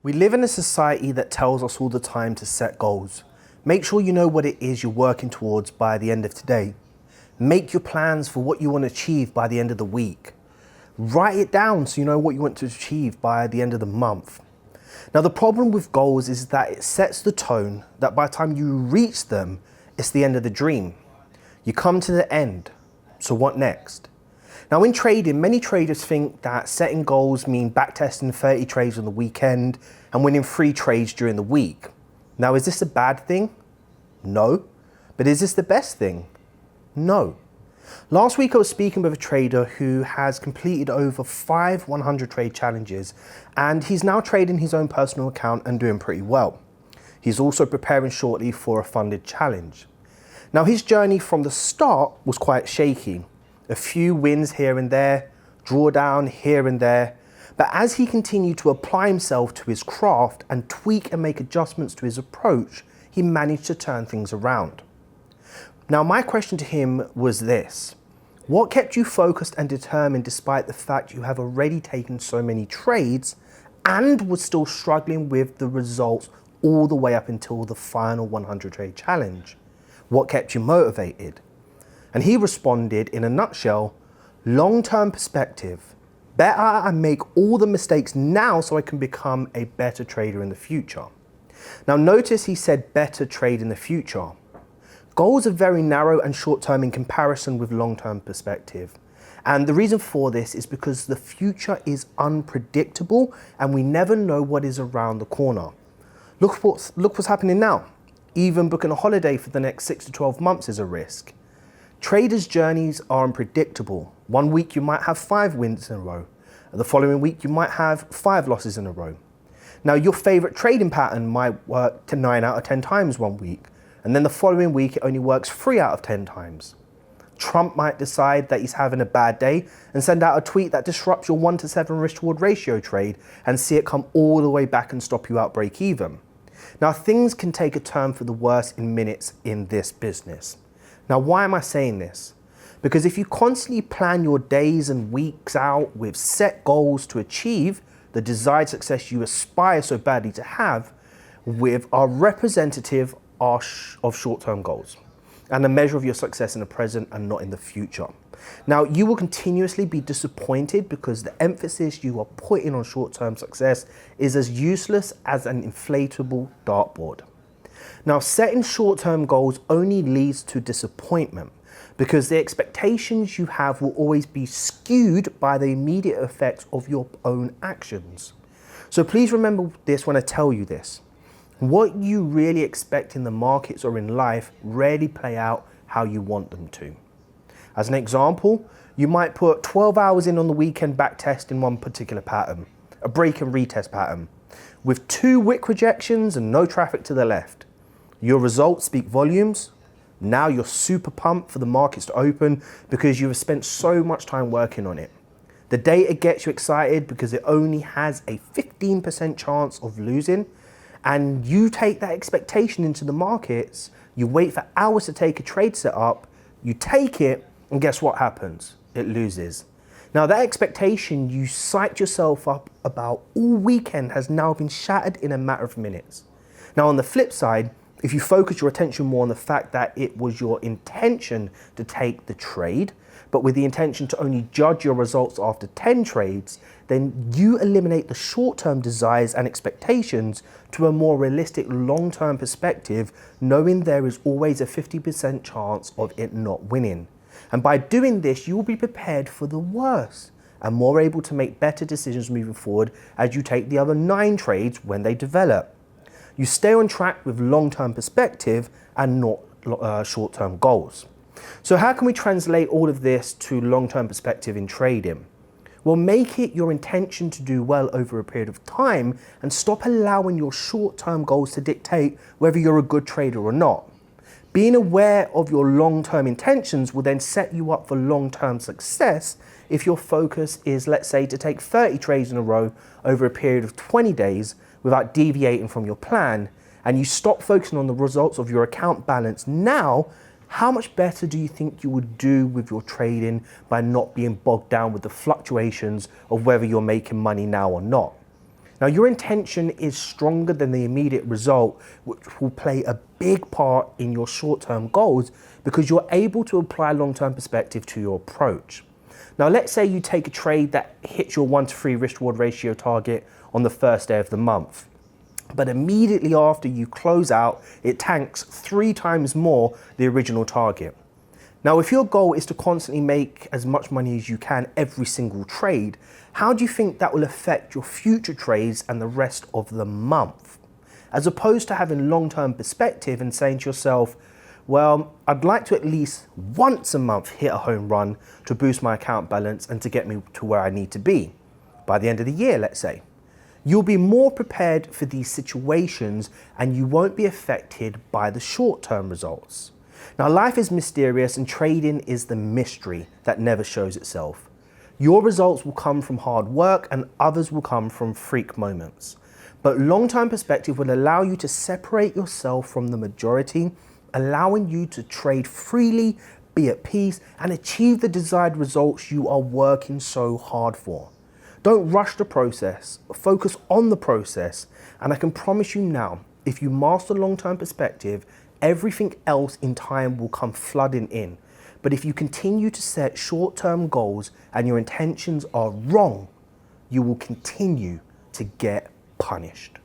We live in a society that tells us all the time to set goals. Make sure you know what it is you're working towards by the end of today. Make your plans for what you want to achieve by the end of the week. Write it down so you know what you want to achieve by the end of the month. Now, the problem with goals is that it sets the tone that by the time you reach them, it's the end of the dream. You come to the end. So what next? Now, in trading, many traders think that setting goals mean backtesting 30 trades on the weekend and winning 3 trades during the week. Now, is this a bad thing? No. But is this the best thing? No. Last week, I was speaking with a trader who has completed over 5 100 trade challenges, and he's now trading his own personal account and doing pretty well. He's also preparing shortly for a funded challenge. Now, his journey from the start was quite shaky. A few wins here and there, drawdown here and there. But as he continued to apply himself to his craft and tweak and make adjustments to his approach, he managed to turn things around. Now, my question to him was this: what kept you focused and determined despite the fact you have already taken so many trades and was still struggling with the results all the way up until the final 100 trade challenge? What kept you motivated? And he responded in a nutshell: long-term perspective. Better I make all the mistakes now so I can become a better trader in the future. Now notice he said better trade in the future. Goals are very narrow and short-term in comparison with long-term perspective. And the reason for this is because the future is unpredictable and we never know what is around the corner. Look what's happening now. Even booking a holiday for the next 6 to 12 months is a risk. Traders' journeys are unpredictable. One week you might have 5 wins in a row. The following week you might have 5 losses in a row. Now, your favorite trading pattern might work to 9 out of 10 times one week, and then the following week it only works 3 out of 10 times. Trump might decide that he's having a bad day and send out a tweet that disrupts your 1 to 7 risk-reward ratio trade and see it come all the way back and stop you out break even. Now, things can take a turn for the worse in minutes in this business. Now, why am I saying this? Because if you constantly plan your days and weeks out with set goals to achieve the desired success you aspire so badly to have, with are representative of short-term goals and a measure of your success in the present and not in the future. Now, you will continuously be disappointed because the emphasis you are putting on short-term success is as useless as an inflatable dartboard. Now, setting short-term goals only leads to disappointment because the expectations you have will always be skewed by the immediate effects of your own actions. So please remember this when I tell you this. What you really expect in the markets or in life rarely play out how you want them to. As an example, you might put 12 hours in on the weekend back test in one particular pattern, a break and retest pattern, with 2 wick rejections and no traffic to the left. Your results speak volumes. Now you're super pumped for the markets to open because you have spent so much time working on it. The data gets you excited because it only has a 15% chance of losing, and you take that expectation into the markets. You wait for hours to take a trade set up, you take it, and guess what happens? It loses. Now, that expectation you psyched yourself up about all weekend has now been shattered in a matter of minutes. Now, on the flip side, if you focus your attention more on the fact that it was your intention to take the trade, but with the intention to only judge your results after 10 trades, then you eliminate the short-term desires and expectations to a more realistic long-term perspective, knowing there is always a 50% chance of it not winning. And by doing this, you will be prepared for the worst and more able to make better decisions moving forward as you take the other 9 trades when they develop. You stay on track with long-term perspective and not short-term goals. So how can we translate all of this to long-term perspective in trading? Well, make it your intention to do well over a period of time and stop allowing your short-term goals to dictate whether you're a good trader or not. Being aware of your long-term intentions will then set you up for long-term success if your focus is, let's say, to take 30 trades in a row over a period of 20 days without deviating from your plan, and you stop focusing on the results of your account balance now. How much better do you think you would do with your trading by not being bogged down with the fluctuations of whether you're making money now or not? Now, your intention is stronger than the immediate result, which will play a big part in your short-term goals because you're able to apply long-term perspective to your approach. Now, let's say you take a trade that hits your 1-to-3 risk-reward ratio target on the first day of the month. But immediately after you close out, it tanks 3 times more the original target. Now, if your goal is to constantly make as much money as you can every single trade, how do you think that will affect your future trades and the rest of the month? As opposed to having long-term perspective and saying to yourself, well, I'd like to at least once a month hit a home run to boost my account balance and to get me to where I need to be by the end of the year, let's say. You'll be more prepared for these situations and you won't be affected by the short-term results. Now, life is mysterious and trading is the mystery that never shows itself. Your results will come from hard work and others will come from freak moments. But long-term perspective will allow you to separate yourself from the majority, allowing you to trade freely, be at peace, and achieve the desired results you are working so hard for. Don't rush the process, focus on the process, and I can promise you now, if you master long-term perspective, everything else in time will come flooding in. But if you continue to set short-term goals and your intentions are wrong, you will continue to get punished.